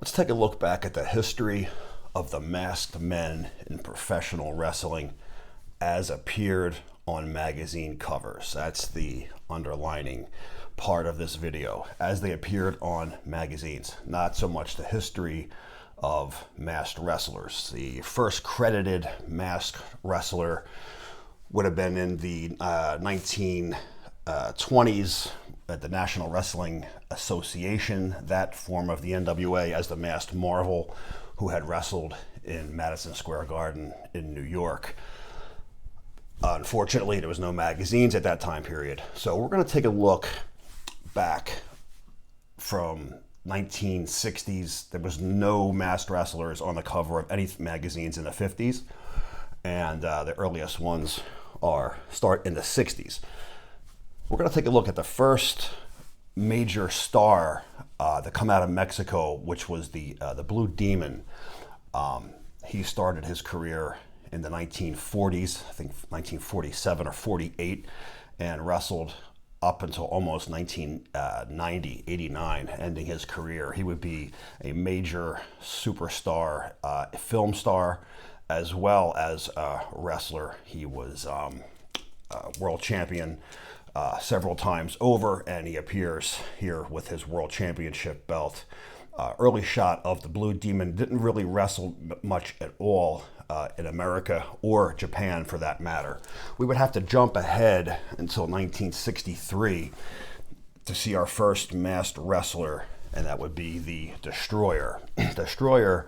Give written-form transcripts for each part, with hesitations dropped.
Let's take a look back at the history of the masked men in professional wrestling as appeared on magazine covers. That's the underlining part of this video, as they appeared on magazines, not so much the history of masked wrestlers. The first credited masked wrestler would have been in the 1920s at the National Wrestling Association, that form of the NWA, as the Masked Marvel, who had wrestled in Madison Square Garden in New York. Unfortunately, there was no magazines at that time period. So we're going to take a look back from 1960s. There was no masked wrestlers on the cover of any magazines in the 50s, and the earliest ones start in the 60s. We're going to take a look at the first major star that come out of Mexico, which was the Blue Demon. He started his career in the 1940s, I think 1947 or 48, and wrestled up until almost 1990, 89, ending his career. He would be a major superstar, film star, as well as a wrestler. He was world champion several times over, and he appears here with his world championship belt. Early shot of the Blue Demon. Didn't really wrestle much at all in America or Japan, for that matter. We would have to jump ahead until 1963 to see our first masked wrestler, and that would be the Destroyer. Destroyer,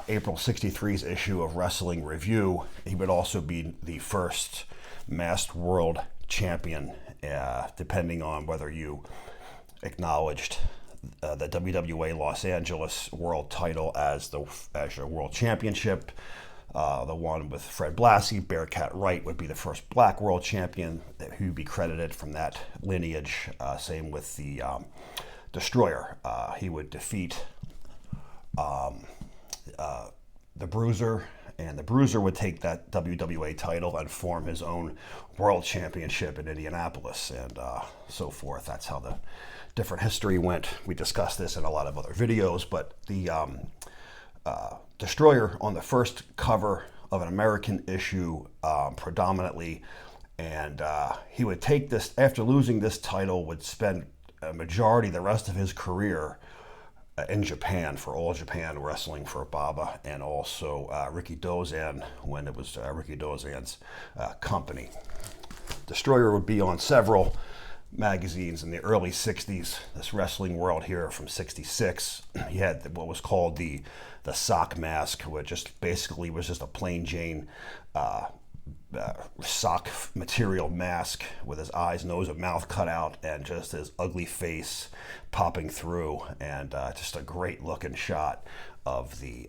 April 63's issue of Wrestling Review. He would also be the first masked world champion, depending on whether you acknowledged the WWA Los Angeles world title as your world championship. The one with Fred Blassie, Bearcat Wright, would be the first black world champion who would be credited from that lineage. Same with the Destroyer. He would defeat the Bruiser, and the Bruiser would take that WWA title and form his own world championship in Indianapolis, and so forth. That's how the different history went. We discussed this in a lot of other videos, but the Destroyer on the first cover of an American issue predominantly, and he would take this, after losing this title, would spend a majority, the rest of his career, in Japan, for All Japan Wrestling for Baba, and also Rikidozan, when it was Rikidozan's company. Destroyer would be on several magazines in the early 60s. This Wrestling World here from 66. He had what was called the sock mask, which just basically was just a plain Jane sock material mask with his eyes, nose, and mouth cut out, and just his ugly face popping through, and just a great looking shot of the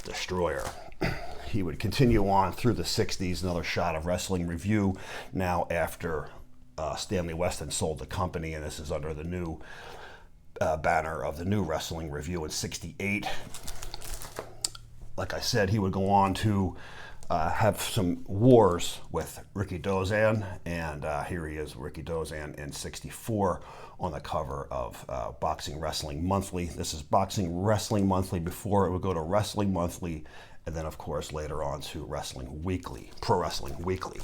Destroyer. He would continue on through the 60s. Another shot of Wrestling Review, now after Stanley Weston sold the company, and this is under the new banner of the new Wrestling Review in 68. Like I said, he would go on to have some wars with Rikidozan, and here he is, Rikidozan, in 64 on the cover of Boxing Wrestling Monthly. This is Boxing Wrestling Monthly before it would go to Wrestling Monthly, and then of course later on to Wrestling Weekly, Pro Wrestling Weekly.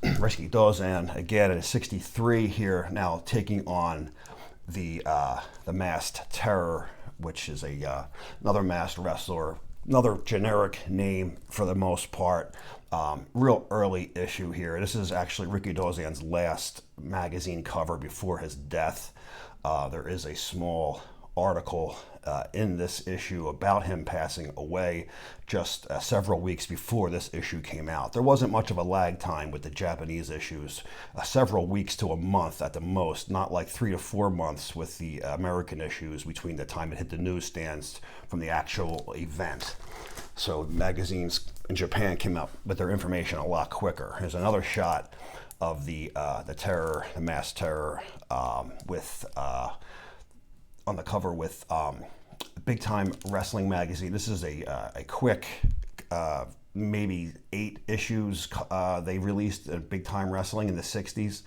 Rikidozan again in 63 here, now taking on the Masked Terror, which is another masked wrestler. Another generic name for the most part. Real early issue here. This is actually Rikidozan's last magazine cover before his death. There is a small article in this issue about him passing away just several weeks before this issue came out. There wasn't much of a lag time with the Japanese issues, several weeks to a month at the most, not like 3 to 4 months with the American issues between the time it hit the newsstands from the actual event. So magazines in Japan came out with their information a lot quicker. Here's another shot of the Terror, the Masked Terror, with on the cover with Big Time Wrestling Magazine. This is a quick, maybe 8 issues they released at Big Time Wrestling in the 60s.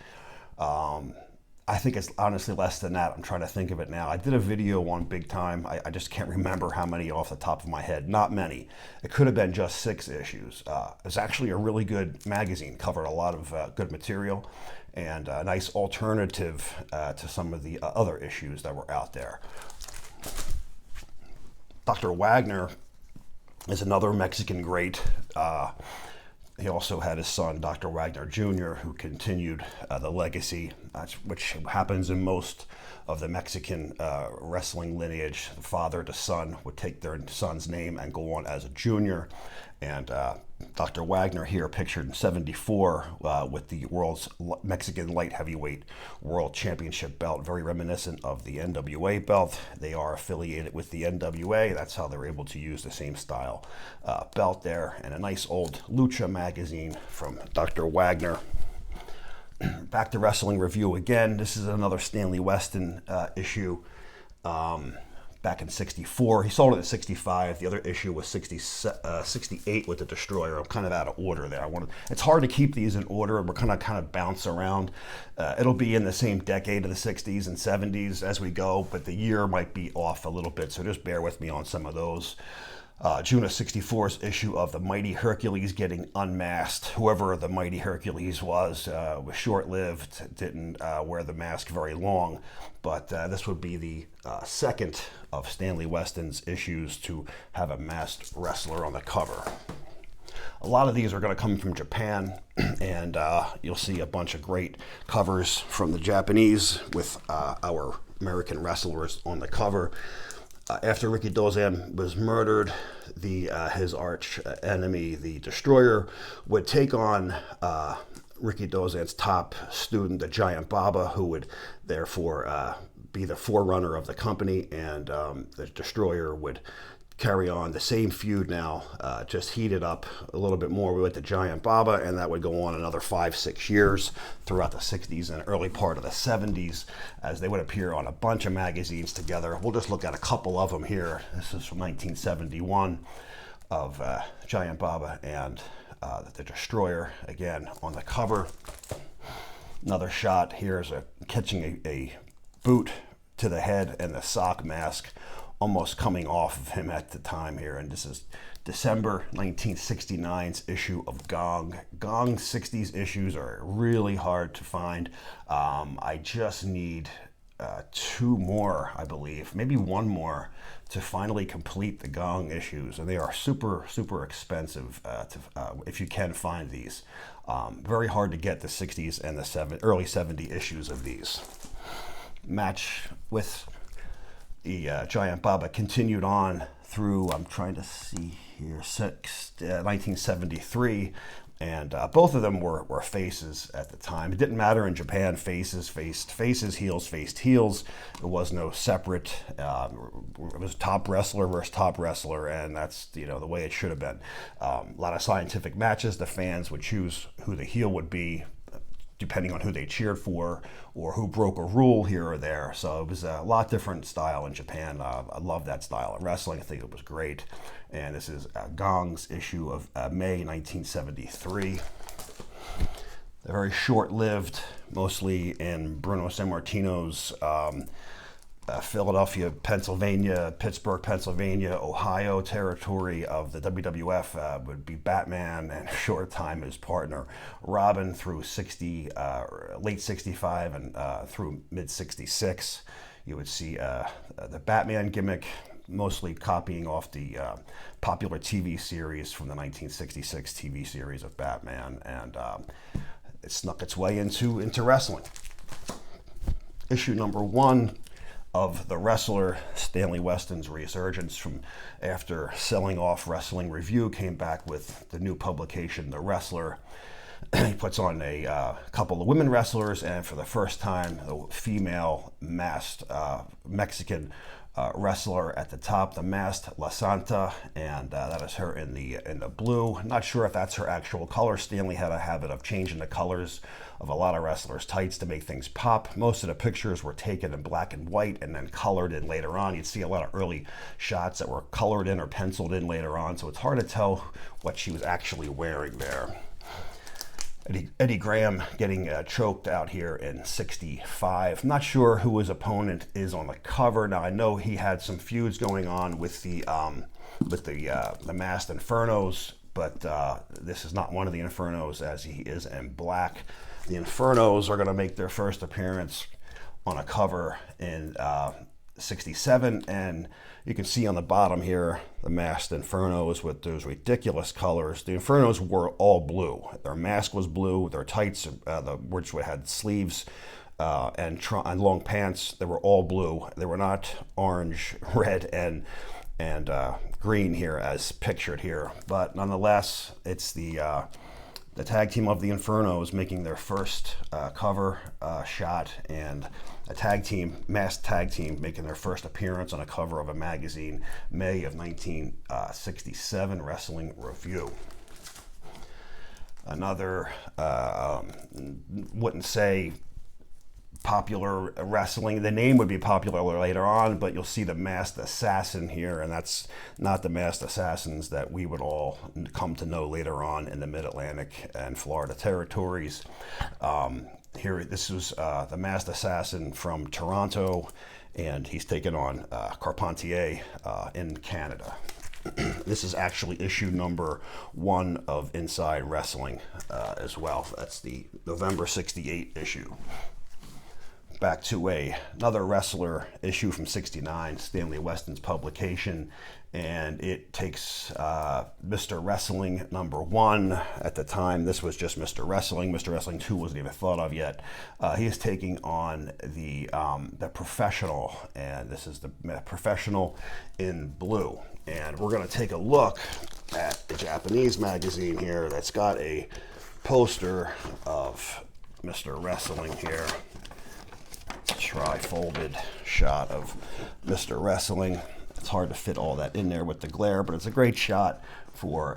I think it's honestly less than that. I'm trying to think of it now. I did a video on Big Time. I just can't remember how many off the top of my head. Not many. It could have been just 6 issues. It was actually a really good magazine. Covered a lot of good material and a nice alternative to some of the other issues that were out there. Dr. Wagner is another Mexican great. He also had his son, Dr. Wagner Jr., who continued the legacy, which happens in most of the Mexican wrestling lineage. The father to son would take their son's name and go on as a junior. And Dr. Wagner here pictured in '74 with the world's Mexican light heavyweight world championship belt, very reminiscent of the NWA belt. They are affiliated with the NWA. That's how they're able to use the same style belt there. And a nice old Lucha magazine from Dr. Wagner. Back to Wrestling Review again. This is another Stanley Weston issue. Back in '64. He sold it in '65. The other issue was '68 with the Destroyer. I'm kind of out of order there. It's hard to keep these in order, and we're kind of bounce around. It'll be in the same decade of the '60s and '70s as we go, but the year might be off a little bit, so just bear with me on some of those. June of '64's issue of the Mighty Hercules getting unmasked. Whoever the Mighty Hercules was short-lived, didn't wear the mask very long, but this would be the second of Stanley Weston's issues to have a masked wrestler on the cover. A lot of these are going to come from Japan, and you'll see a bunch of great covers from the Japanese with our American wrestlers on the cover. After Rikidozan was murdered, his arch enemy, the Destroyer, would take on Rikidozan's top student, the Giant Baba, who would therefore be the forerunner of the company, and the Destroyer would carry on the same feud now, just heated up a little bit more with the Giant Baba, and that would go on another 5-6 years throughout the '60s and early part of the '70s, as they would appear on a bunch of magazines together. We'll just look at a couple of them here. This is from 1971 of Giant Baba and the Destroyer, again on the cover. Another shot here is catching a boot to the head and the sock mask almost coming off of him at the time here. And this is December 1969's issue of Gong. Gong's '60s issues are really hard to find. I just need 2 more, I believe, maybe 1 more to finally complete the Gong issues. And they are super, super expensive if you can find these. Very hard to get the '60s and the early '70 issues of these. Match with the Giant Baba continued on through, I'm trying to see here, 1973, and both of them were faces at the time. It didn't matter in Japan. Faces faced faces, heels faced heels. There was no separate. It was top wrestler versus top wrestler, and that's the way it should have been. A lot of scientific matches. The fans would choose who the heel would be, depending on who they cheered for or who broke a rule here or there. So it was a lot different style in Japan. I love that style of wrestling. I think it was great. And this is Gong's issue of May 1973. They're very short-lived, mostly in Bruno Sammartino's Philadelphia, Pennsylvania, Pittsburgh, Pennsylvania, Ohio territory of the WWF. Would be Batman, and a short time his partner Robin through late '65 and through mid '66. You would see the Batman gimmick, mostly copying off the popular TV series from the 1966 TV series of Batman, and it snuck its way into wrestling. Issue number 1 of The Wrestler, Stanley Weston's resurgence from after selling off Wrestling Review, came back with the new publication, The Wrestler. He puts on a couple of women wrestlers, and for the first time, the female masked Mexican wrestler at the top, the masked La Santa, and that is her in the blue. Not sure if that's her actual color. Stanley had a habit of changing the colors of a lot of wrestlers' tights to make things pop. Most of the pictures were taken in black and white and then colored in later on. You'd see a lot of early shots that were colored in or penciled in later on, so it's hard to tell what she was actually wearing there. Eddie Graham getting choked out here in '65. I'm not sure who his opponent is on the cover. Now I know he had some feuds going on with the Masked Infernos, but this is not one of the Infernos, as he is in black. The Infernos are going to make their first appearance on a cover in '67, and you can see on the bottom here the Masked Infernos with those ridiculous colors. The Infernos were all blue. Their mask was blue. Their tights, which had sleeves and long pants, they were all blue. They were not orange, red, and green here as pictured here. But nonetheless, it's the tag team of the Infernos making their first cover shot, and a masked tag team making their first appearance on a cover of a magazine, May of 1967, Wrestling Review. Another, wouldn't say popular wrestling. The name would be popular later on, but you'll see the Masked Assassin here, and that's not the Masked Assassins that we would all come to know later on in the Mid-Atlantic and Florida territories. Here, this was the Masked Assassin from Toronto, and he's taken on Carpentier in Canada. This is actually issue number 1 of Inside Wrestling as well. That's the November '68 issue. Back to another wrestler issue from '69, Stanley Weston's publication, and it takes Mr. Wrestling number 1. At the time, this was just Mr. Wrestling. Mr. Wrestling 2 wasn't even thought of yet. He is taking on the Professional, and this is the Professional in blue. And we're going to take a look at the Japanese magazine here that's got a poster of Mr. Wrestling here. Tri-folded shot of Mr. Wrestling. It's hard to fit all that in there with the glare, but it's a great shot for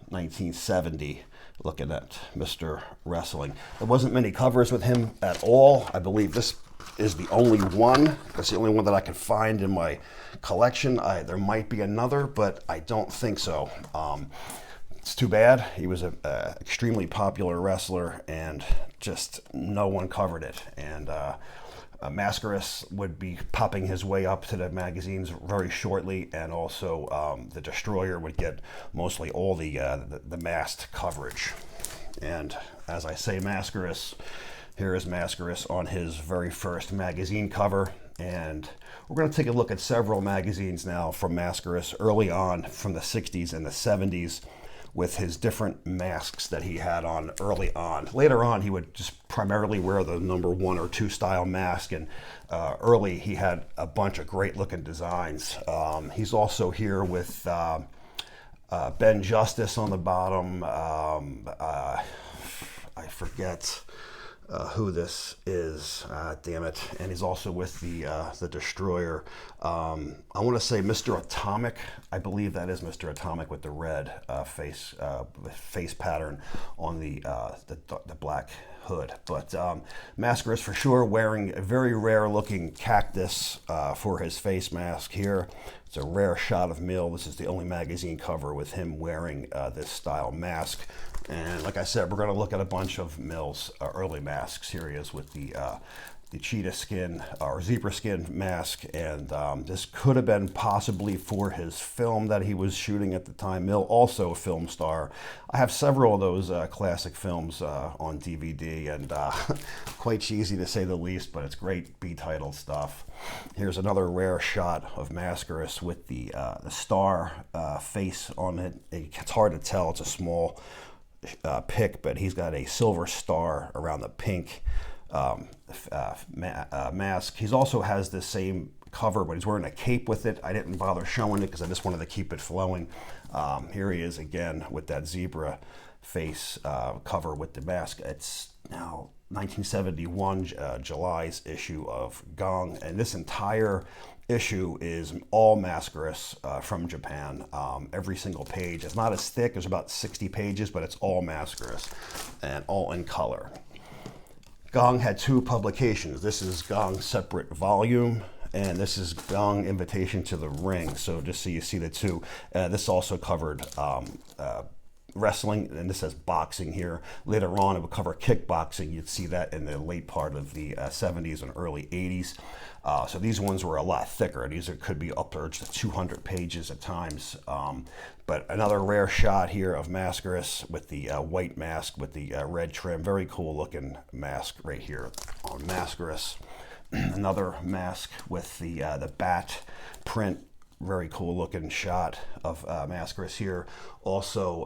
1970, looking at Mr. Wrestling. There wasn't many covers with him at all. I believe this is the only one. That's the only one that I can find in my collection. There might be another, but I don't think so. It's too bad. He was an extremely popular wrestler, and just no one covered it. And Mascaras would be popping his way up to the magazines very shortly, and also the Destroyer would get mostly all the masked coverage. And as I say, Mascaras, here is Mascaras on his very first magazine cover. And we're going to take a look at several magazines now from Mascaras early on, from the 60s and the 70s, with his different masks that he had on early on. Later on, he would just primarily wear the number 1 or 2 style mask, and early he had a bunch of great looking designs. He's also here with Ben Justice on the bottom. I forget who this is, damn it. And he's also with the Destroyer. I want to say Mr. Atomic. I believe that is Mr. Atomic with the red face pattern on the black hood. But Mascaras for sure wearing a very rare looking cactus for his face mask here. It's a rare shot of Mill. This is the only magazine cover with him wearing this style mask. And like I said, we're going to look at a bunch of Mill's early masks. Here he is with the cheetah skin or zebra skin mask, and this could have been possibly for his film that he was shooting at the time. Mill, also a film star. I have several of those classic films on DVD, and quite cheesy to say the least, but it's great B-title stuff. Here's another rare shot of Mascaras with the star face on it. It's hard to tell. It's a small pick, but he's got a silver star around the pink mask. He's also has the same cover, but he's wearing a cape with it. I didn't bother showing it because I just wanted to keep it flowing. Here he is again with that zebra face cover with the mask. It's now 1971 July's issue of Gong, and this entire issue is all Mascaras from Japan. Every single page. It's not as thick. There's about 60 pages, but it's all Mascaras and all in color. Gong had 2 publications. This is Gong's separate volume, and this is Gong Invitation to the Ring. So just so you see the 2. This also covered wrestling, and this says boxing here. Later on, it would cover kickboxing. You'd see that in the late part of the 70s and early 80s. So these ones were a lot thicker. These could be upwards to 200 pages at times. But another rare shot here of Mascaras with the white mask with the red trim. Very cool looking mask right here on Mascaras. Another mask with the bat print. Very cool looking shot of Mascaras here. Also,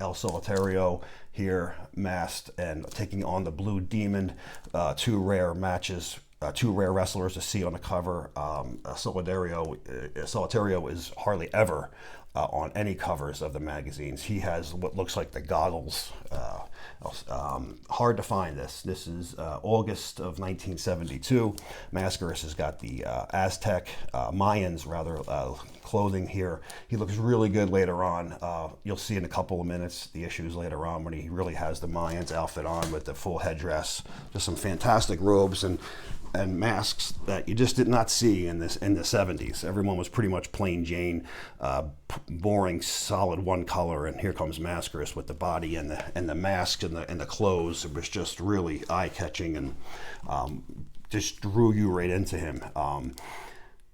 El Solitario here masked and taking on the Blue Demon. Two rare matches. Two rare wrestlers to see on the cover. Solitario is hardly ever on any covers of the magazines. He has what looks like the goggles. Hard to find this. This is August of 1972. Mascaras has got the Aztec, Mayans rather, clothing here. He looks really good later on. You'll see in a couple of minutes the issues later on when he really has the Mayans outfit on with the full headdress. Just some fantastic robes and masks that you just did not see in the 70s. Everyone was pretty much plain Jane, boring, solid one color, and here comes Mascaras with the body and the mask and the clothes. It was just really eye-catching and just drew you right into him.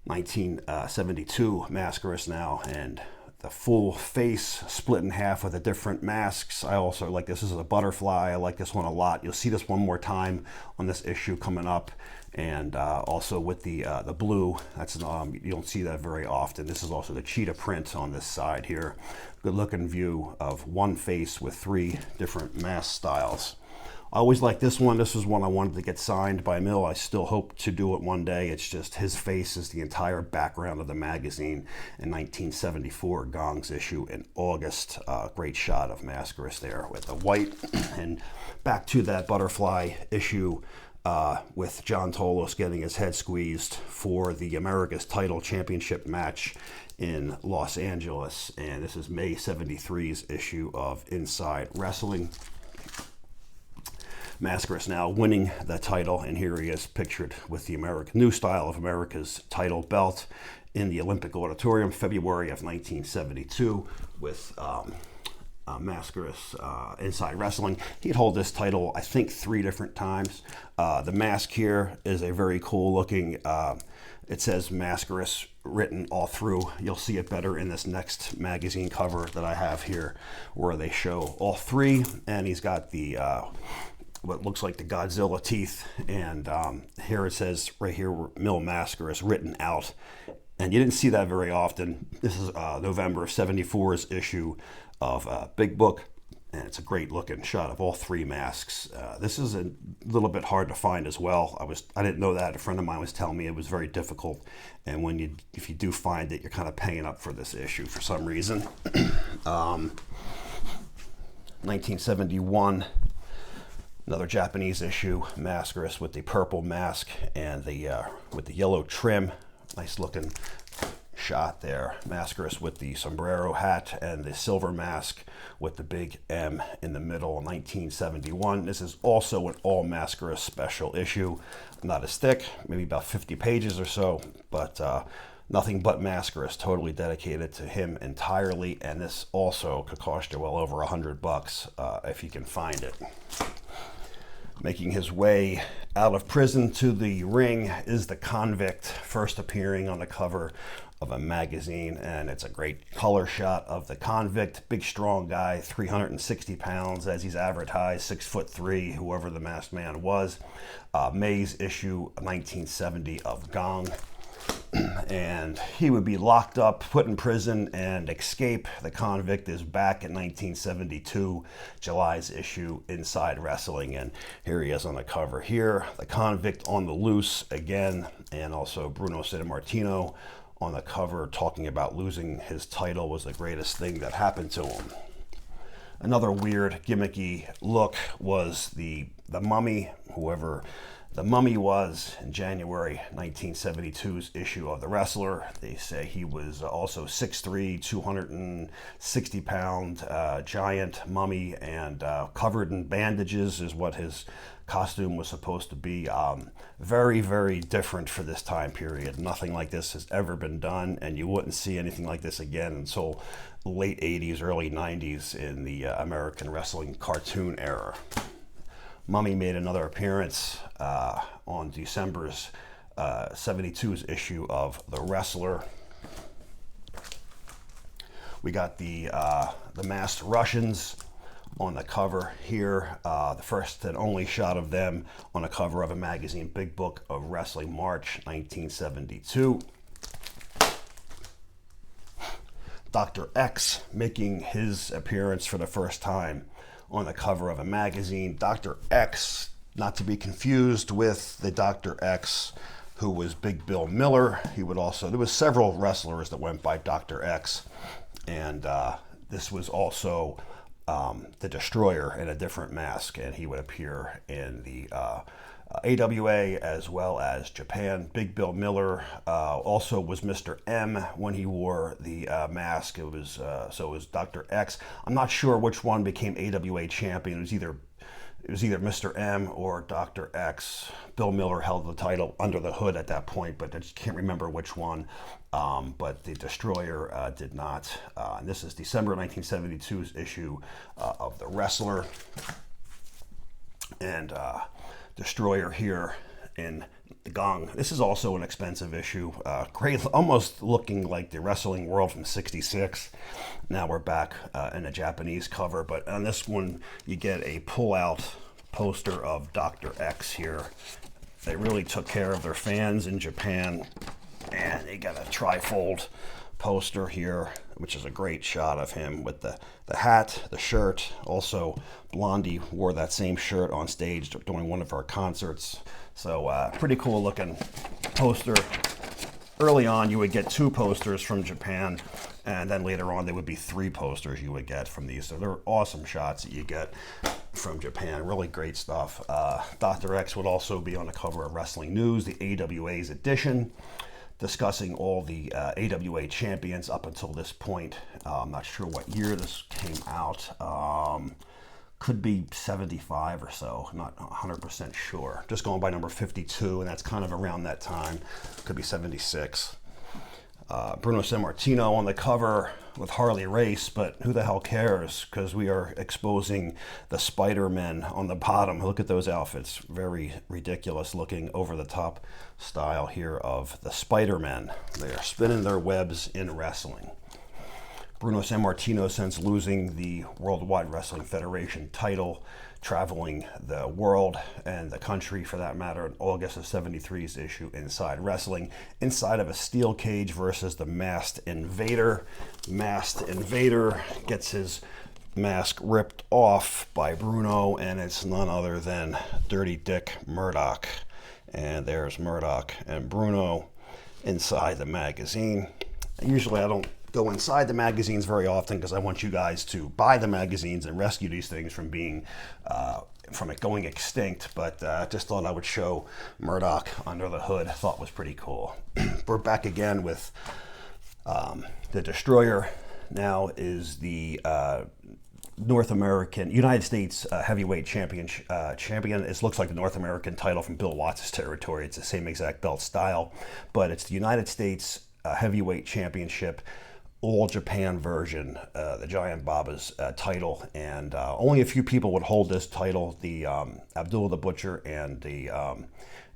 1972 Mascaras now, and the full face split in half with the different masks. I also like this. This is a butterfly. I like this one a lot. You'll see this one more time on this issue coming up. And also with the blue, that's you don't see that very often. This is also the cheetah print on this side here. Good looking view of one face with three different mask styles. I always like this one. This was one I wanted to get signed by Mill. I still hope to do it one day. It's just his face is the entire background of the magazine in 1974 Gongs issue in August. Great shot of Mascaras there with the white. And back to that butterfly issue with John Tolos getting his head squeezed for the America's Title Championship match in Los Angeles. And this is May 73's issue of Inside Wrestling. Mascaras now winning the title, and here he is pictured with the new style of America's title belt in the Olympic Auditorium, February of 1972, with Mascaras Inside Wrestling. He'd hold this title, I think, 3 different times. The mask here is a very cool looking, it says Mascaras written all through. You'll see it better in this next magazine cover that I have here, where they show all 3, and he's got the what looks like the Godzilla teeth, and here it says right here Mil Mascaras written out, and you didn't see that very often. This is November 74's issue of Big Book, and it's a great looking shot of all 3 masks. This is a little bit hard to find as well. I didn't know that. A friend of mine was telling me it was very difficult, and if you do find it, you're kind of paying up for this issue for some reason. 1971. Another Japanese issue, Mascaras with the purple mask and with the yellow trim. Nice looking shot there. Mascaras with the sombrero hat and the silver mask with the big M in the middle. 1971. This is also an all Mascaras special issue. Not as thick, maybe about 50 pages or so, but nothing but Mascaras, totally dedicated to him entirely. And this also could cost you well over $100 if you can find it. Making his way out of prison to the ring is the Convict, first appearing on the cover of a magazine, and it's a great color shot of the Convict. Big, strong guy, 360 pounds, as he's advertised, 6'3", whoever the masked man was. May's issue 1970 of Gong. And he would be locked up, put in prison, and escape. The Convict is back in 1972, July's issue, Inside Wrestling, and here he is on the cover here. The Convict on the loose again, and also Bruno Sammartino on the cover talking about losing his title was the greatest thing that happened to him. Another weird, gimmicky look was the Mummy, whoever the Mummy was in January 1972's issue of The Wrestler. They say he was also 6'3", 260-pound giant mummy, and covered in bandages is what his costume was supposed to be. Very, very different for this time period. Nothing like this has ever been done, and you wouldn't see anything like this again until late 80s, early 90s in the American wrestling cartoon era. Mummy made another appearance on December's 72's issue of The Wrestler. We got the Masked Russians on the cover here, the first and only shot of them on the cover of a magazine, Big Book of Wrestling, March 1972. Dr. X making his appearance for the first time on the cover of a magazine. Dr. X, not to be confused with the Dr. X who was Big Bill Miller. There was several wrestlers that went by Dr. X, and this was also the Destroyer in a different mask, and he would appear in the AWA as well as Japan. Big Bill Miller also was Mr. M when he wore the mask. It was Dr. X. I'm not sure which one became AWA champion. It was either Mr. M or Dr. X. Bill Miller held the title under the hood at that point, but I just can't remember which one. But the Destroyer did not. And this is December 1972's issue of The Wrestler. And Destroyer here in the Gong. This is also an expensive issue. Great, almost looking like the Wrestling World from '66. Now we're back in a Japanese cover, but on this one you get a pull-out poster of Dr. X here. They really took care of their fans in Japan, and they got a trifold poster here, which is a great shot of him with the hat, the shirt. Also, Blondie wore that same shirt on stage during one of our concerts. So pretty cool looking poster. Early on, you would get 2 posters from Japan, and then later on there would be 3 posters you would get from these. So they're awesome shots that you get from Japan. Really great stuff. Dr. X would also be on the cover of Wrestling News, the AWA's edition, discussing all the AWA champions up until this point. I'm not sure what year this came out. Could be 75 or so, not 100% sure. Just going by number 52, and that's kind of around that time. Could be 76. Bruno Sammartino on the cover with Harley Race, but who the hell cares? Because we are exposing the Spider-Men on the bottom. Look at those outfits. Very ridiculous looking, over-the-top style here of the Spider-Men. They are spinning their webs in wrestling. Bruno Sammartino, since losing the Worldwide Wrestling Federation title, traveling the world and the country for that matter in August of '73's issue Inside Wrestling, inside of a steel cage versus the Masked Invader. Masked Invader gets his mask ripped off by Bruno, and it's none other than Dirty Dick Murdoch. And there's Murdoch and Bruno inside the magazine. Usually I don't go inside the magazines very often because I want you guys to buy the magazines and rescue these things from being from it going extinct, but just thought I would show Murdoch under the hood. Thought was pretty cool. We're back again with the Destroyer. Now is the United States heavyweight champion. It looks like the North American title from Bill Watts' territory. It's the same exact belt style, but it's the United States heavyweight championship, All Japan version, the Giant Baba's title, and only a few people would hold this title. The Abdullah the Butcher and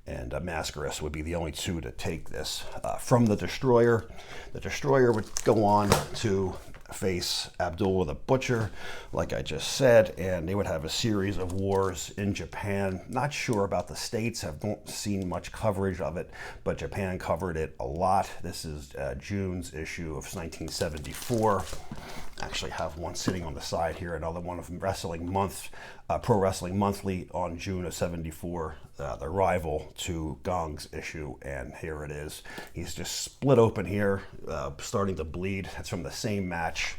Mascaras would be the only 2 to take this from the Destroyer. The Destroyer would go on to face Abdullah the Butcher, like I just said, and they would have a series of wars in Japan. Not sure about the States, I've not seen much coverage of it, but Japan covered it a lot. This is June's issue of 1974. Actually have one sitting on the side here, another one of Wrestling Month Pro Wrestling Monthly on June of '74, the rival to Gong's issue, and here it is. He's just split open here, starting to bleed. That's from the same match.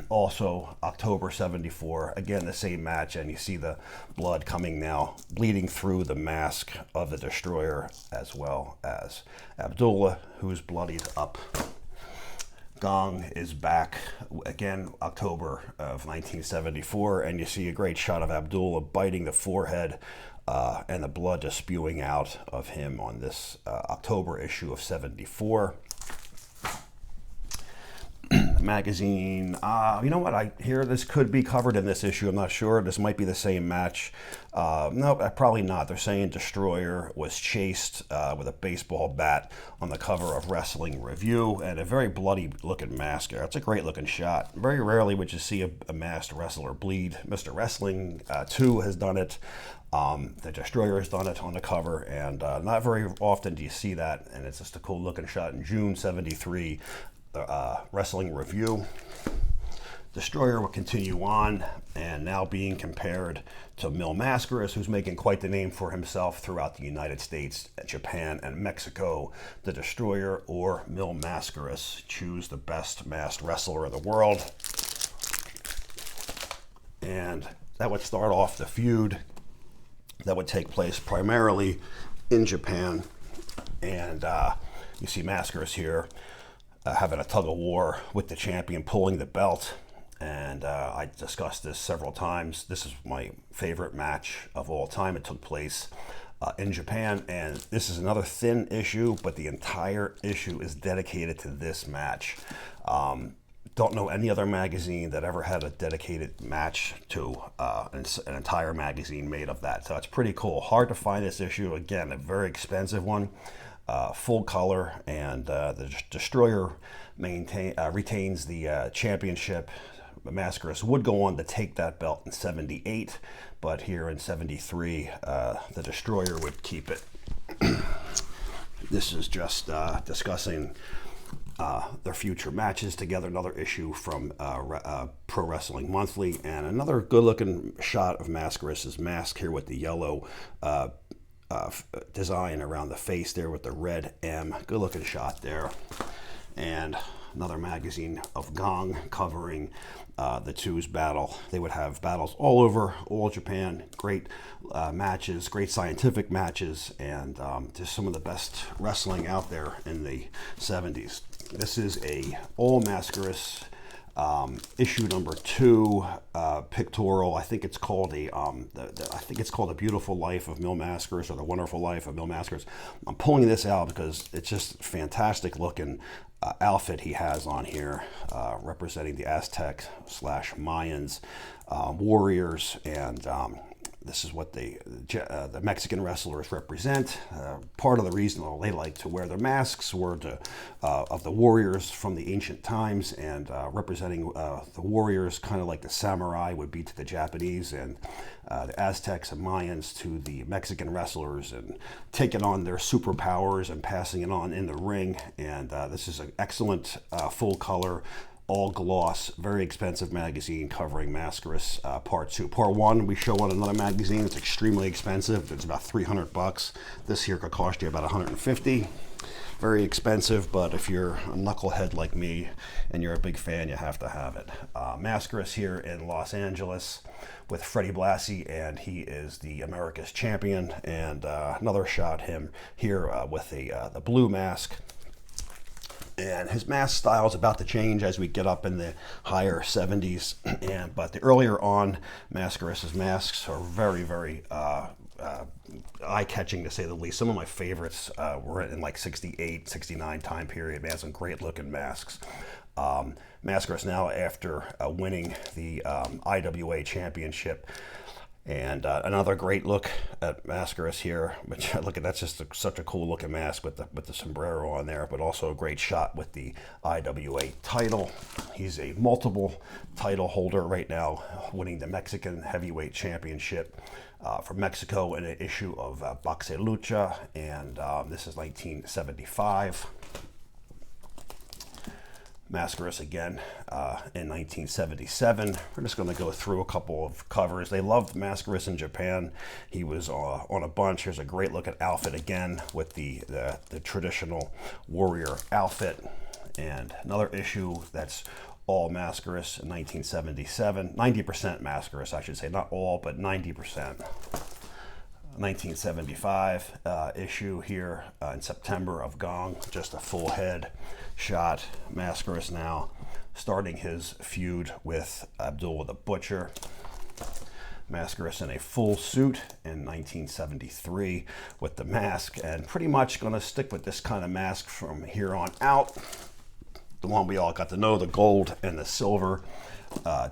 Also, October '74, again the same match, and you see the blood coming now, bleeding through the mask of the Destroyer, as well as Abdullah, who's bloodied up. Gong is back again, October of 1974, and you see a great shot of Abdullah biting the forehead and the blood just spewing out of him on this October issue of '74. Magazine, you know what, I hear this could be covered in this issue. I'm not sure. This might be the same match. No, probably not. They're saying Destroyer was chased with a baseball bat on the cover of Wrestling Review, and a very bloody looking mask there. It's a great looking shot. Very rarely would you see a masked wrestler bleed. Mr. Wrestling 2 has done it. The Destroyer has done it on the cover, and not very often do you see that, and it's just a cool looking shot. In June '73, Wrestling Review. Destroyer will continue on, and now being compared to Mil Mascaras, who's making quite the name for himself throughout the United States, Japan, and Mexico. The Destroyer or Mil Mascaras. Choose the best masked wrestler in the world. And that would start off the feud that would take place primarily in Japan. And you see Mascaras here having a tug of war with the champion, pulling the belt. And I discussed this several times. This is my favorite match of all time. It took place in Japan, and this is another thin issue, but the entire issue is dedicated to this match. Don't know any other magazine that ever had a dedicated match to an entire magazine made of that. So it's pretty cool. Hard to find this issue. Again, a very expensive one. Full color, and the Destroyer retains the championship. Mascaras would go on to take that belt in '78, but here in '73, the Destroyer would keep it. This is just discussing their future matches together. Another issue from Pro Wrestling Monthly, and another good-looking shot of Mascaras' mask here with the yellow design around the face there with the red M. Good looking shot there. And another magazine of Gong covering the two's battle. They would have battles all over all Japan. Great matches, great scientific matches, and just some of the best wrestling out there in the '70s. This is a all Mascaras issue number 2 pictorial. I think it's called The Beautiful Life of Mil Mascaras, or The Wonderful Life of Mil Mascaras. I'm pulling this out because it's just fantastic looking outfit he has on here, representing the Aztec / Mayans warriors, and this is what the Mexican wrestlers represent. Part of the reason they like to wear their masks were of the warriors from the ancient times, and representing the warriors, kind of like the samurai would be to the Japanese, and the Aztecs and Mayans to the Mexican wrestlers, and taking on their superpowers and passing it on in the ring. And this is an excellent full color, all gloss, very expensive magazine covering Mascaras Part 2. Part 1 we show on another magazine. It's extremely expensive. It's about $300. This here could cost you about $150. Very expensive, but if you're a knucklehead like me and you're a big fan, you have to have it. Mascaras here in Los Angeles with Freddie Blassie, and he is the America's champion. And another shot him here with the blue mask. And his mask style is about to change as we get up in the higher '70s. But the earlier on, Mascaras' masks are very, very eye-catching, to say the least. Some of my favorites were in like '68, '69 time period. Man, some great looking masks. Mascaras now, after winning the IWA championship. And another great look at Mascaras here, which look at, that's just such a cool looking mask with the sombrero on there, but also a great shot with the IWA title. He's a multiple title holder right now, winning the Mexican Heavyweight Championship from Mexico in an issue of Boxe Lucha, and this is 1975. Mascaras again in 1977. We're just going to go through a couple of covers. They loved Mascaras in Japan. He was on a bunch. Here's a great look at outfit again with the traditional warrior outfit. And another issue that's all Mascaras in 1977. 90% Mascaras, I should say. Not all, but 90%. 1975 issue here in September of Gong, just a full head shot. Mascaras now starting his feud with Abdullah the Butcher. Mascaras in a full suit in 1973 with the mask, and pretty much going to stick with this kind of mask from here on out. The one we all got to know, the gold and the silver.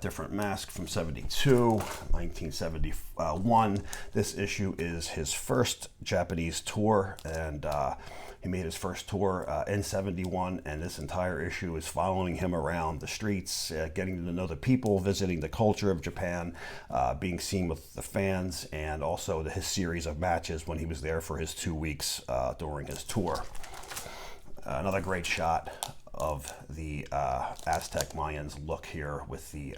Different mask from 72, 1971. This issue is his first Japanese tour, and he made his first tour in 71, and this entire issue is following him around the streets, getting to know the people, visiting the culture of Japan, being seen with the fans, and also his series of matches when he was there for his 2 weeks during his tour. Another great shot of the Aztec Mayans look here with the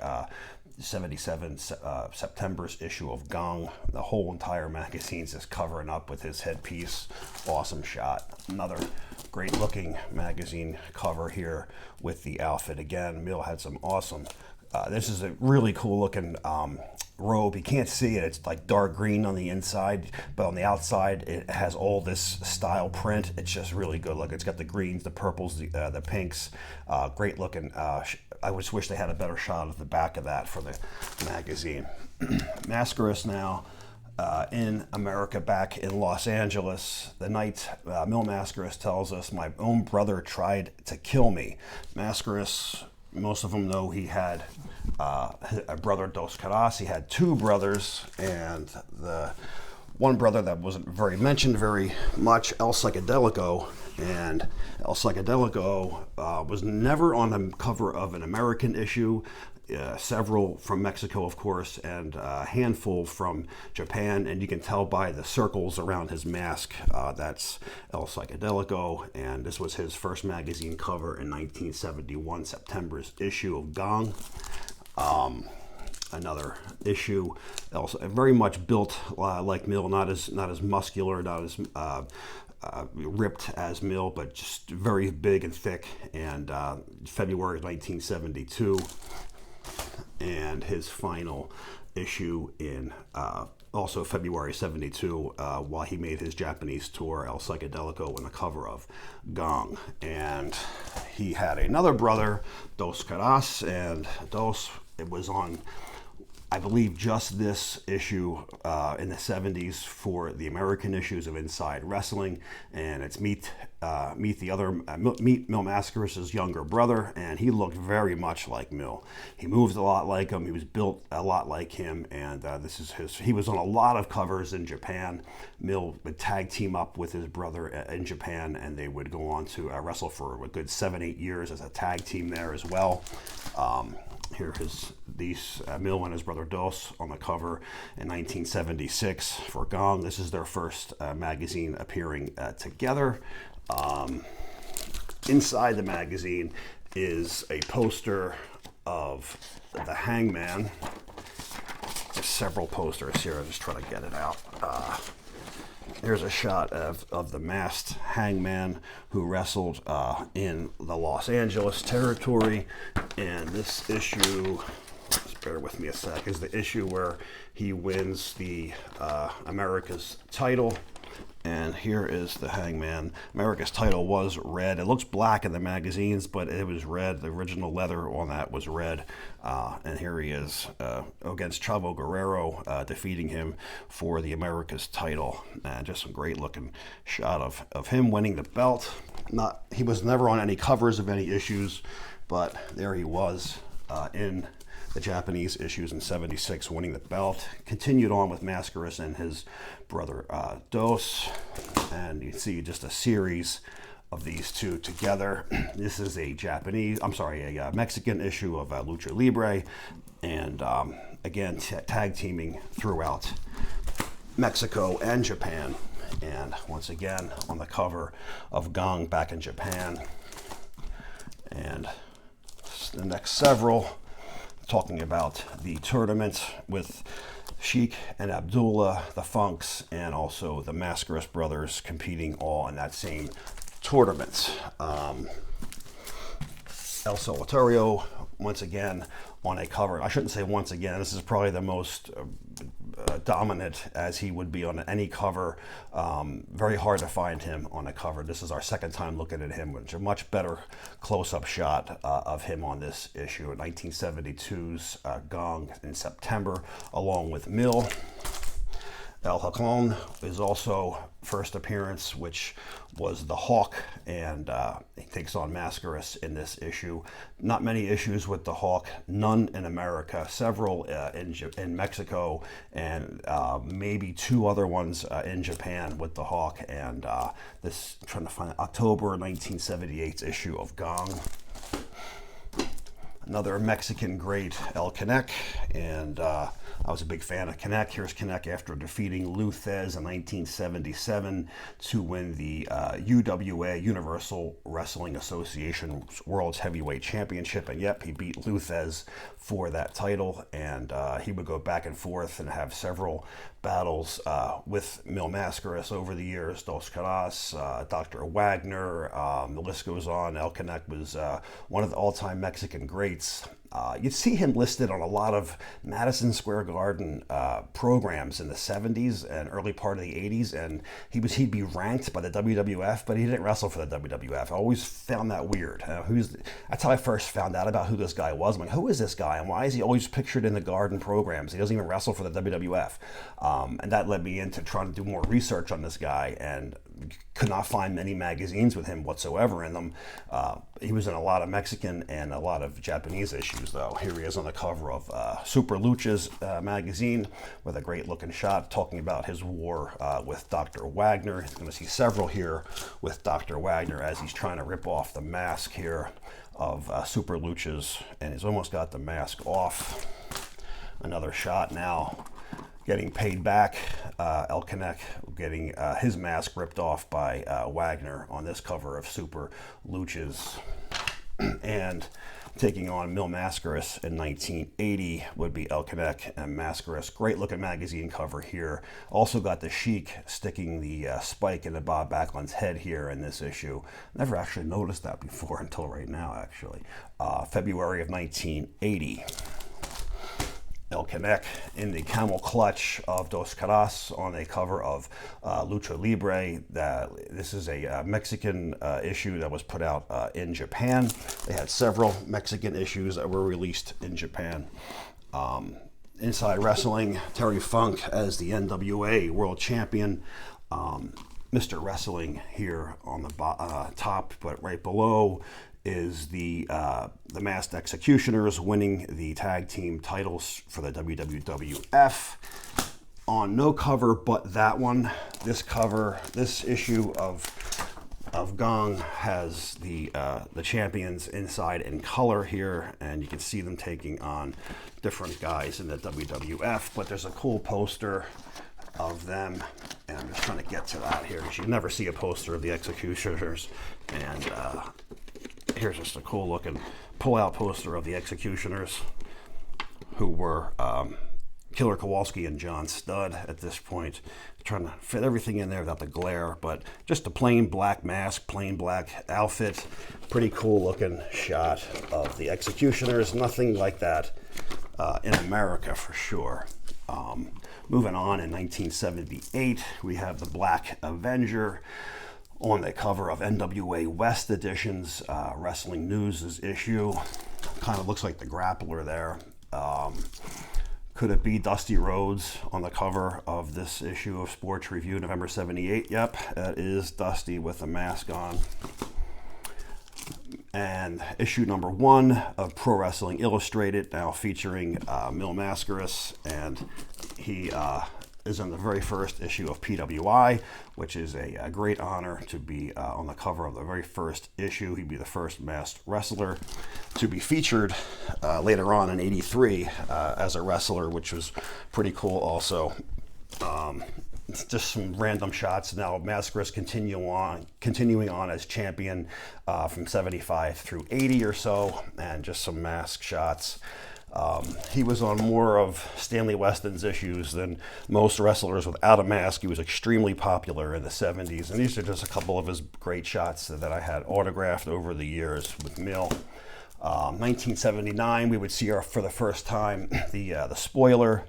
77 September's issue of Gong. The whole entire magazine's just covering up with his headpiece. Awesome shot. Another great looking magazine cover here with the outfit again. Mill had some awesome, this is a really cool looking robe. You can't see it. It's like dark green on the inside, but on the outside it has all this style print. It's just really good look. It's got the greens, the purples, the pinks. Great looking. I just wish they had a better shot of the back of that for the magazine. Mascaras now in America, back in Los Angeles. The night Mil Mascaras tells us, "My own brother tried to kill me." Mascaras, most of them know he had a brother, Dos Caras. He had two brothers, and the one brother that wasn't mentioned very much, El Psychedelico. And El Psychedelico was never on the cover of an American issue. Several from Mexico, of course, and a handful from Japan, and you can tell by the circles around his mask that's El Psychedelico, and this was his first magazine cover in 1971, September's issue of Gong. Another issue, also very much built like Mill, not as muscular, not as ripped as Mill, but just very big and thick, and February 1972. And his final issue in also February 72, while he made his Japanese tour, El Psychedelico, on the cover of Gong. And he had another brother, Dos Caras, and Dos, it was on, I believe, just this issue in the 70s for the American issues of Inside Wrestling, and it's meet Mil Mascaras' younger brother, and he looked very much like Mill. He moved a lot like him. He was built a lot like him, and this is his. He was on a lot of covers in Japan. Mill would tag team up with his brother in Japan, and they would go on to wrestle for a good 7-8 years as a tag team there as well. Here these Mill and his brother Dos on the cover in 1976 for Gong. This is their first magazine appearing together. Inside the magazine is a poster of the Hangman. There's several posters here. I'm just trying to get it out. Here's a shot of the masked Hangman who wrestled in the Los Angeles territory. And this issue, just bear with me a sec, is the issue where he wins the America's title. And here is the Hangman. America's title was red. It looks black in the magazines, but it was red. The original leather on that was red. And here he is against Chavo Guerrero, defeating him for the America's title. And just some great looking shot of him winning the belt. He was never on any covers of any issues, but there he was in the Japanese issues in 76, winning the belt. Continued on with Mascaras and his brother Dos, and you see just a series of these two together. This is a Mexican issue of Lucha Libre, and again tag teaming throughout Mexico and Japan. And once again on the cover of Gong back in Japan, and the next several, talking about the tournament with Sheik and Abdullah, the Funks, and also the Mascaras brothers competing all in that same tournament. El Solitario, once again, on a cover. I shouldn't say once again. This is probably the most dominant as he would be on any cover. Very hard to find him on a cover. This is our second time looking at him, which is a much better close-up shot of him on this issue. 1972's Gong in September, along with Mill. El Halcon is also first appearance, which was the Hawk, and he takes on Mascaras in this issue. Not many issues with the Hawk, none in America, several in Mexico, and maybe 2 other ones in Japan with the Hawk, and this, I'm trying to find October 1978's issue of Gong. Another Mexican great, El Canek, and I was a big fan of Canek. Here's Canek after defeating Lou Thesz in 1977 to win the UWA, Universal Wrestling Association World's Heavyweight Championship, and yep, he beat Lou Thesz for that title, and he would go back and forth and have several battles with Mil Mascaras over the years, Dos Caras, Dr. Wagner, the list goes on. El Canek was one of the all-time Mexican greats. You'd see him listed on a lot of Madison Square Garden programs in the 70s and early part of the 80s, and he'd be ranked by the WWF, but he didn't wrestle for the WWF. I always found that weird. That's how I first found out about who this guy was. I'm like, who is this guy, and why is he always pictured in the Garden programs? He doesn't even wrestle for the WWF. And that led me into trying to do more research on this guy, and could not find many magazines with him whatsoever in them. He was in a lot of Mexican and a lot of Japanese issues, though. Here he is on the cover of Super Luchas magazine with a great looking shot talking about his war with Dr. Wagner. He's going to see several here with Dr. Wagner as he's trying to rip off the mask here of Super Luchas, and he's almost got the mask off. Another shot now, getting paid back. El Canek getting his mask ripped off by Wagner on this cover of Super Luchas. And taking on Mil Mascaras in 1980 would be El Canek and Mascaras. Great looking magazine cover here. Also got the Sheik sticking the spike into Bob Backlund's head here in this issue. Never actually noticed that before until right now, actually. February of 1980. El Canek in the camel clutch of Dos Caras on a cover of Lucha Libre. This is a Mexican issue that was put out in Japan. They had several Mexican issues that were released in Japan. Inside Wrestling, Terry Funk as the NWA World Champion. Mr. Wrestling here on the top, but right below is the Masked Executioners winning the tag team titles for the WWF on no cover but that one. This issue of Gong has the champions inside in color here, and you can see them taking on different guys in the WWF, but there's a cool poster of them, and I'm just trying to get to that here because you never see a poster of the Executioners, and here's just a cool looking pull-out poster of the Executioners, who were Killer Kowalski and John Studd at this point. Trying to fit everything in there without the glare, but just a plain black mask, plain black outfit. Pretty cool looking shot of the Executioners. Nothing like that in America for sure. Moving on, in 1978, we have the Black Avenger on the cover of NWA West Edition's Wrestling News' issue. Kind of looks like the Grappler there. Could it be Dusty Rhodes on the cover of this issue of Sports Review, November 78? Yep, that is Dusty with a mask on. And issue number 1 of Pro Wrestling Illustrated, now featuring Mil Mascaras, and he is in the very first issue of PWI, which is a great honor to be on the cover of the very first issue. He'd be the first masked wrestler to be featured later on in '83 as a wrestler, which was pretty cool also. just some random shots. Now Mascaras continuing on as champion from 75 through 80 or so, and just some mask shots. He was on more of Stanley Weston's issues than most wrestlers without a mask. He was extremely popular in the 70s, and these are just a couple of his great shots that I had autographed over the years with Mil. 1979, we would see for the first time the Spoiler.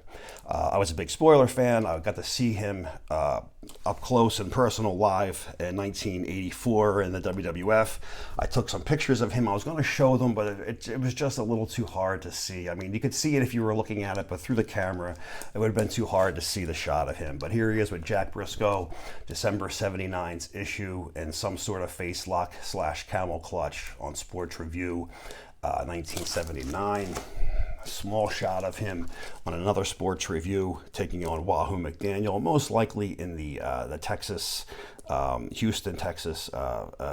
I was a big Spoiler fan. I got to see him up close and personal live in 1984 in the WWF. I took some pictures of him. I was going to show them, but it was just a little too hard to see. I mean, you could see it if you were looking at it, but through the camera, it would have been too hard to see the shot of him. But here he is with Jack Briscoe, December 79's issue, and some sort of face lock / camel clutch on Sports Review, 1979. Small shot of him on another Sports Review taking on Wahoo McDaniel, most likely in the Texas, Houston, Texas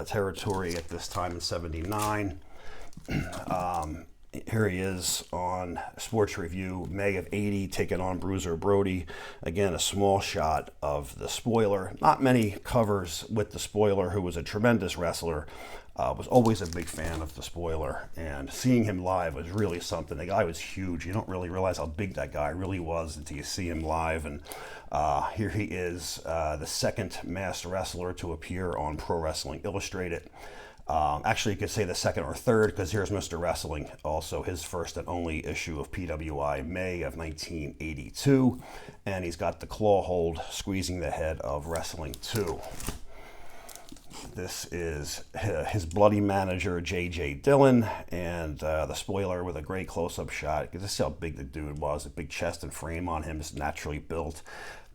territory at this time in 79. Here he is on Sports Review, May of 80, taking on Bruiser Brody. Again, a small shot of the Spoiler. Not many covers with the Spoiler, who was a tremendous wrestler. Was always a big fan of the Spoiler, and seeing him live was really something. The guy was huge. You don't really realize how big that guy really was until you see him live. And here he is, the second masked wrestler to appear on Pro Wrestling Illustrated. Actually, you could say the second or third, because here's Mr. Wrestling, also his first and only issue of PWI, May of 1982. And he's got the claw hold squeezing the head of Wrestling 2. This is his bloody manager, J.J. Dillon, and the Spoiler with a great close-up shot. You can just see how big the dude was, a big chest and frame on him, just naturally built.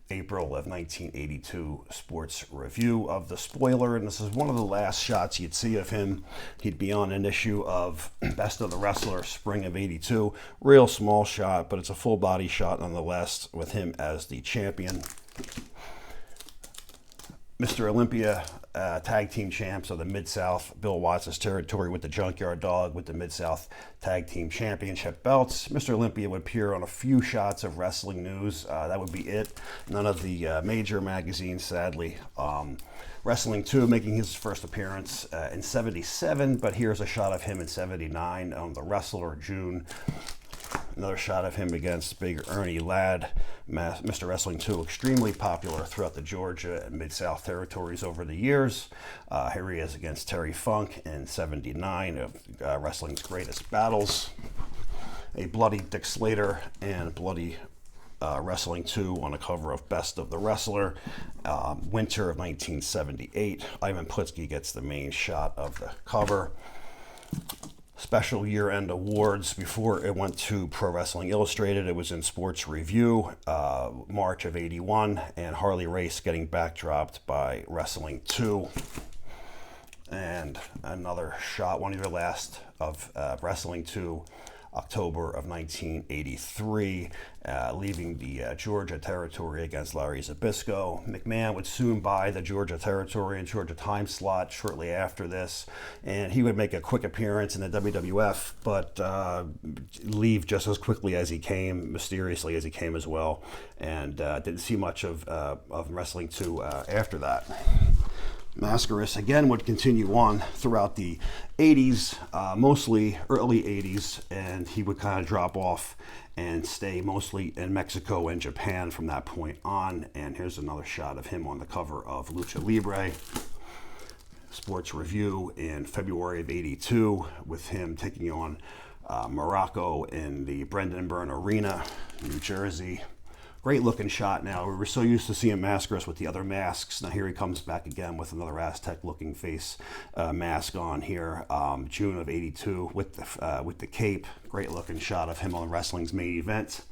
April of 1982 Sports Review of the Spoiler, and this is one of the last shots you'd see of him. He'd be on an issue of Best of the Wrestler, spring of 82. Real small shot, but it's a full-body shot nonetheless with him as the champion. Mr. Olympia, tag team champs of the Mid-South, Bill Watts' territory with the Junkyard Dog with the Mid-South Tag Team Championship belts. Mr. Olympia would appear on a few shots of Wrestling News. That would be it. None of the major magazines, sadly. Wrestling 2 making his first appearance in 77, but here's a shot of him in 79 on The Wrestler, June. Another shot of him against Big Ernie Ladd. Mr. Wrestling 2, extremely popular throughout the Georgia and Mid-South territories over the years. Here he is against Terry Funk in 79 of Wrestling's Greatest Battles. A bloody Dick Slater and bloody Wrestling 2 on a cover of Best of the Wrestler, winter of 1978. Ivan Putski gets the main shot of the cover. Special year-end awards before it went to Pro Wrestling Illustrated. It was in Sports Review, March of 81, and Harley Race getting backdropped by Wrestling 2. And another shot, one of your last of Wrestling 2, October of 1983, leaving the Georgia territory against Larry Zbyszko. McMahon would soon buy the Georgia territory and Georgia time slot shortly after this, and he would make a quick appearance in the WWF, but leave just as quickly as he came, mysteriously as he came as well, and didn't see much of Wrestling 2 after that. Mascaras again would continue on throughout the 80s, mostly early 80s, and he would kind of drop off and stay mostly in Mexico and Japan from that point on. And here's another shot of him on the cover of Lucha Libre, Sports Review in February of 82, with him taking on Morocco in the Brendan Byrne Arena, New Jersey. Great looking shot now. We were so used to seeing Mascaras with the other masks. Now here he comes back again with another Aztec looking face mask on here. June of 82 with the cape. Great looking shot of him on wrestling's main event.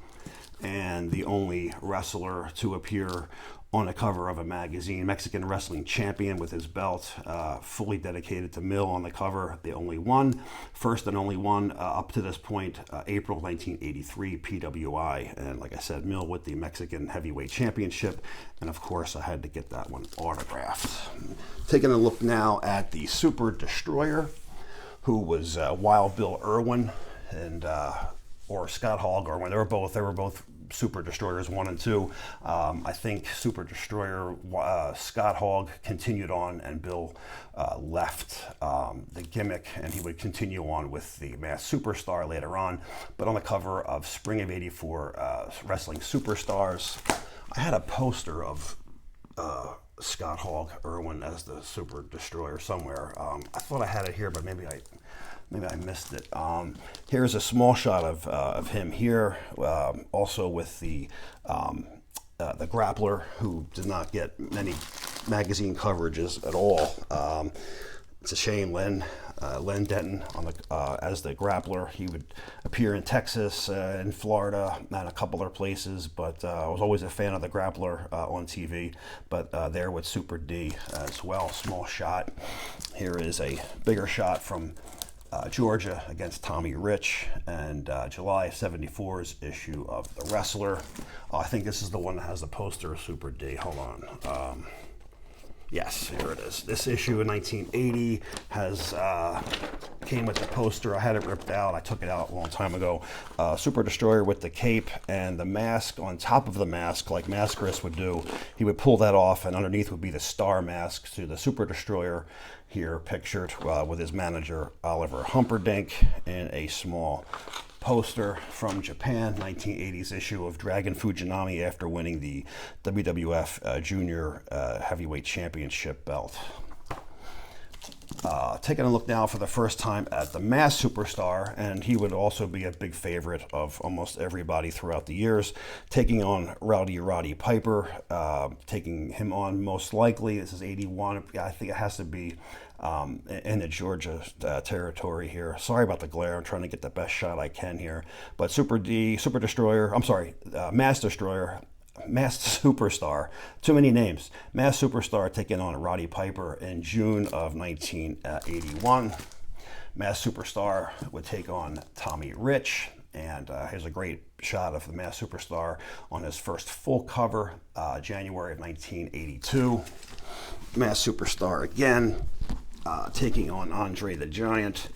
And the only wrestler to appear on a cover of a magazine, Mexican Wrestling Champion with his belt, fully dedicated to Mil on the cover, the only one, first and only one up to this point, April 1983 PWI, and like I said, Mil with the Mexican Heavyweight Championship, and of course I had to get that one autographed. Taking a look now at the Super Destroyer, who was Wild Bill Irwin and or Scott Hall Irwin. They were both Super Destroyers 1 and 2. I think Super Destroyer Scott Hogg continued on, and Bill left the gimmick, and he would continue on with the Masked Superstar later on. But on the cover of Spring of '84 Wrestling Superstars, I had a poster of Scott Hogg, Irwin as the Super Destroyer somewhere. I thought I had it here, but maybe I missed it. Here's a small shot of him here, also with the Grappler, who did not get many magazine coverages at all. It's a shame. Len Denton on the as the Grappler. He would appear in Texas, in Florida, and a couple other places. But I was always a fan of the Grappler on TV. But there with Super D as well. Small shot. Here is a bigger shot from Georgia against Tommy Rich, and July '74's issue of The Wrestler. I think this is the one that has the poster of Super D. Hold on. Yes, here it is. This issue in 1980 has came with the poster. I had it ripped out. I took it out a long time ago. Super Destroyer with the cape and the mask on top of the mask, like Mascaris would do. He would pull that off, and underneath would be the star mask to the Super Destroyer, here pictured with his manager Oliver Humperdinck, and a small poster from Japan, 1980s issue of Dragon Fujinami after winning the WWF Junior Heavyweight Championship belt. Taking a look now for the first time at the Masked Superstar, and he would also be a big favorite of almost everybody throughout the years, taking on Rowdy Roddy Piper, taking him on most likely. This is '81. I think it has to be in the Georgia territory here. Sorry about the glare. I'm trying to get the best shot I can here. But Masked Destroyer, Masked Superstar, too many names. Masked Superstar taking on Roddy Piper in June of 1981. Masked Superstar would take on Tommy Rich, and here's a great shot of the Masked Superstar on his first full cover, January of 1982. Masked Superstar again, taking on Andre the Giant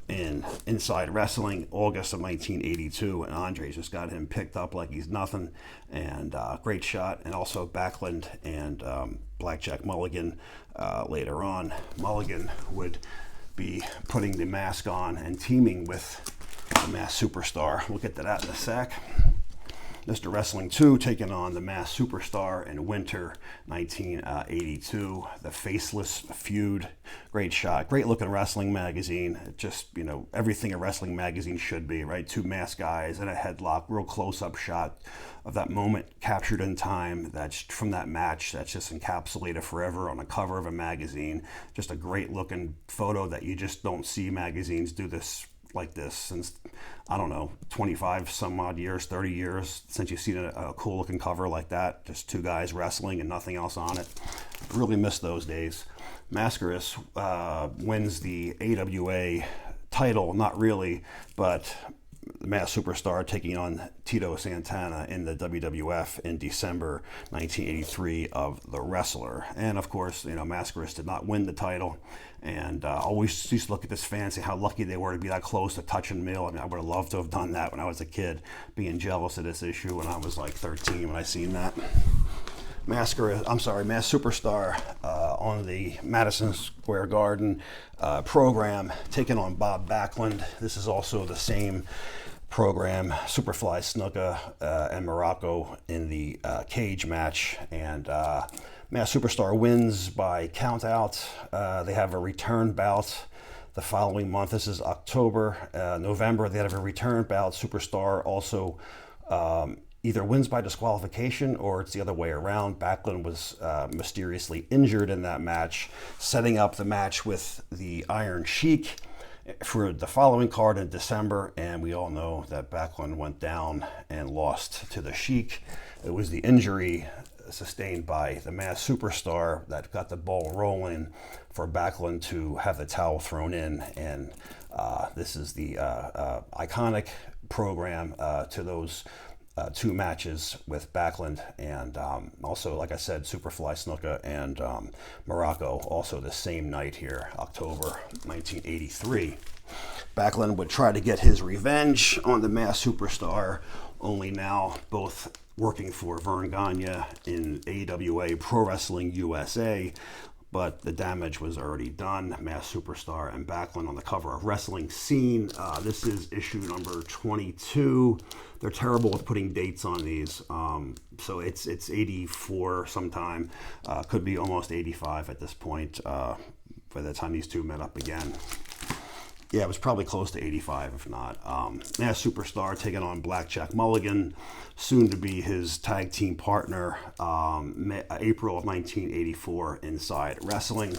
in Inside Wrestling, August of 1982, and Andre's just got him picked up like he's nothing, and great shot. And also Backlund and Blackjack Mulligan later on. Mulligan would be putting the mask on and teaming with the Masked Superstar. We'll get to that in a sec. Mr. Wrestling 2 taking on the Masked Superstar in winter 1982. The Faceless Feud. Great shot. Great looking wrestling magazine. Just, everything a wrestling magazine should be, right? Two masked guys in a headlock. Real close-up shot of that moment captured in time. That's from that match. That's just encapsulated forever on the cover of a magazine. Just a great looking photo that you just don't see magazines do this like this since, I don't know, 25 some odd years, 30 years since you've seen a cool looking cover like that. Just two guys wrestling and nothing else on it. Really miss those days. Mascaris wins the AWA title, not really, but the Masked Superstar taking on Tito Santana in the WWF in December 1983 of The Wrestler. And of course, Mascaris did not win the title. And always used to look at this fan and say how lucky they were to be that close to touching Mill. I mean, I would have loved to have done that when I was a kid, being jealous of this issue when I was like 13 when I seen that. Masked Superstar on the Madison Square Garden program, taking on Bob Backlund. This is also the same program. Superfly Snuka and Morocco in the cage match, and Masked Superstar wins by count out. They have a return bout the following month. This is October. November, they have a return bout. Superstar also either wins by disqualification or it's the other way around. Backlund was mysteriously injured in that match, setting up the match with the Iron Sheik for the following card in December, and we all know that Backlund went down and lost to the Sheik. It was the injury sustained by the Masked Superstar that got the ball rolling for Backlund to have the towel thrown in, and this is the iconic program to those two matches with Backlund, and also, like I said, Superfly Snuka and Morocco also the same night here, October 1983. Backlund would try to get his revenge on the Masked Superstar, only now both working for Verne Gagne in AWA Pro Wrestling USA, but the damage was already done. Masked Superstar and Backlund on the cover of Wrestling Scene. This is issue number 22. They're terrible with putting dates on these, so it's 84 sometime. Could be almost 85 at this point by the time these two met up again. Yeah, it was probably close to 85, if not. Masked Superstar taking on Blackjack Mulligan, soon to be his tag team partner, April of 1984, Inside Wrestling.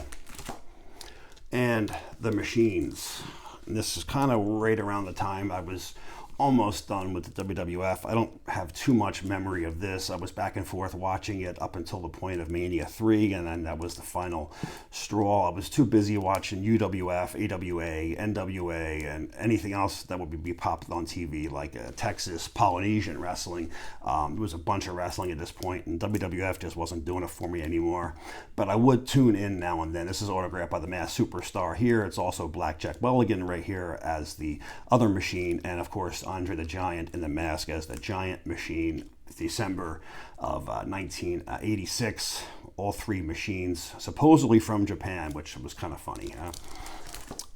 And The Machines. And this is kind of right around the time I was almost done with the WWF. I don't have too much memory of this. I was back and forth watching it up until the point of Mania 3, and then that was the final straw. I was too busy watching UWF, AWA, NWA, and anything else that would be popped on TV, like Texas Polynesian wrestling. There was a bunch of wrestling at this point, and WWF just wasn't doing it for me anymore. But I would tune in now and then. This is autographed by the Masked Superstar here. It's also Blackjack Mulligan right here as the other Machine, and of course Andre the Giant in the mask as the Giant Machine. December of 1986. All three machines supposedly from Japan, which was kind of funny.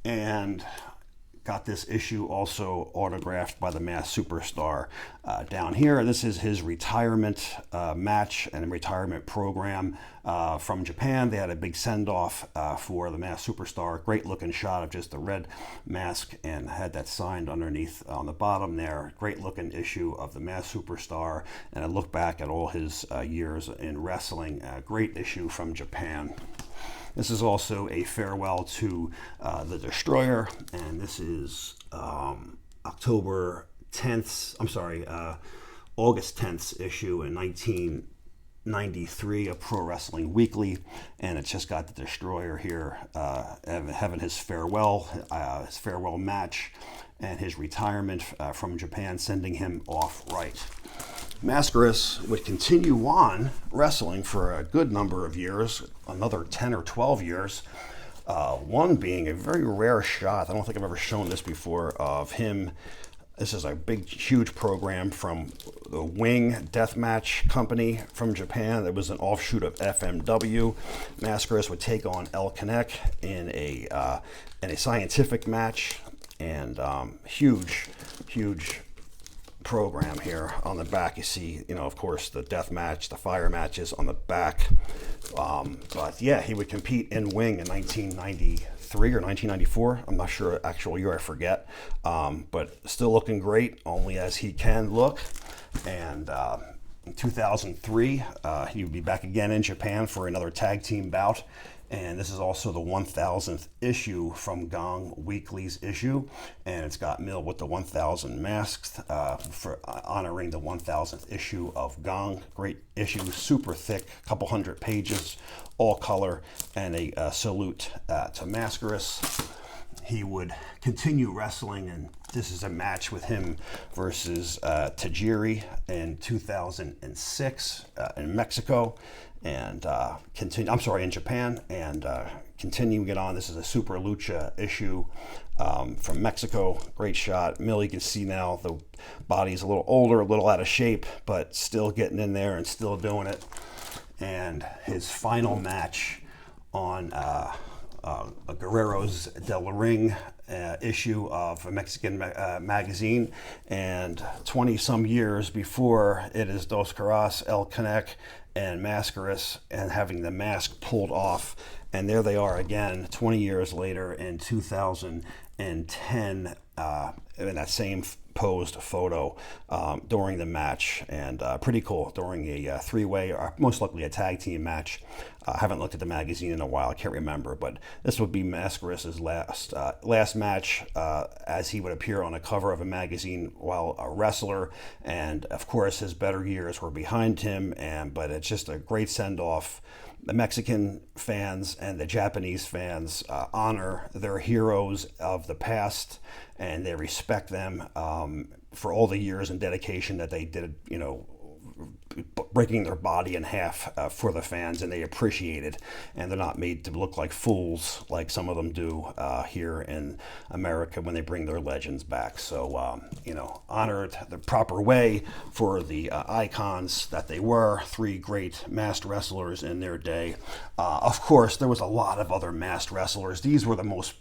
And got this issue also autographed by the Masked Superstar down here. This is his retirement match and retirement program from Japan. They had a big send-off for the Masked Superstar. Great looking shot of just the red mask and had that signed underneath on the bottom there. Great looking issue of the Masked Superstar, and a look back at all his years in wrestling. Great issue from Japan. This is also a farewell to the Destroyer, and this is August 10th issue in 1993 of Pro Wrestling Weekly, and it's just got the Destroyer here having his farewell match and his retirement from Japan, sending him off right. Mascaras would continue on wrestling for a good number of years, another 10 or 12 years, one being a very rare shot. I don't think I've ever shown this before of him. This is a big, huge program from the Wing Deathmatch Company from Japan. It was an offshoot of FMW. Mascaras would take on El Canek in a scientific match, and huge program here. On the back you see, of course, the death match, the fire matches on the back. But yeah, he would compete in Wing in 1993 or 1994. I'm not sure actual year, I forget. But still looking great, only as he can look. And in 2003, he would be back again in Japan for another tag team bout. And this is also the 1000th issue from Gong Weekly's issue, and it's got Mill with the 1000 masks for honoring the 1000th issue of Gong. Great issue, super thick, couple hundred pages, all color, and a salute to Mascaras. He would continue wrestling, and this is a match with him versus Tajiri in 2006 in Mexico. And in Japan, and continuing it on. This is a Super Lucha issue from Mexico. Great shot. Mill, you can see now the body's a little older, a little out of shape, but still getting in there and still doing it. And his final match on a Guerreros del Ring issue of a Mexican magazine, and 20-some years before, it is Dos Caras, El Canek, and Mascaras, and having the mask pulled off. And there they are again 20 years later in 2010 in that same posed photo during the match, and pretty cool, during a three-way, or most likely a tag team match. I haven't looked at the magazine in a while, I can't remember, but this would be Mascaras' last match as he would appear on a cover of a magazine while a wrestler. And of course his better years were behind him, but it's just a great send-off. The Mexican fans and the Japanese fans honor their heroes of the past, and they respect them for all the years and dedication that they did, breaking their body in half for the fans, and they appreciate it. And they're not made to look like fools like some of them do here in America when they bring their legends back. So, honored the proper way for the icons that they were, three great masked wrestlers in their day. Of course, there was a lot of other masked wrestlers. These were the most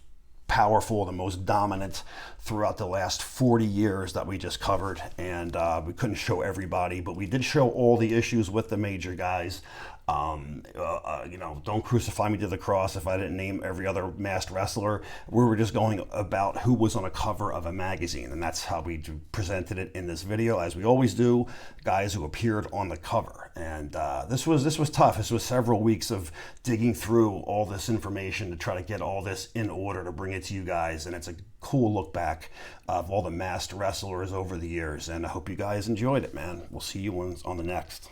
powerful, the most dominant throughout the last 40 years that we just covered, and we couldn't show everybody, but we did show all the issues with the major guys. Don't crucify me to the cross if I didn't name every other masked wrestler. We were just going about who was on a cover of a magazine, and that's how we presented it in this video, as we always do, guys who appeared on the cover. And this was tough. This was several weeks of digging through all this information to try to get all this in order to bring it to you guys, and it's a cool look back of all the masked wrestlers over the years, and I hope you guys enjoyed it, man. We'll see you on the next.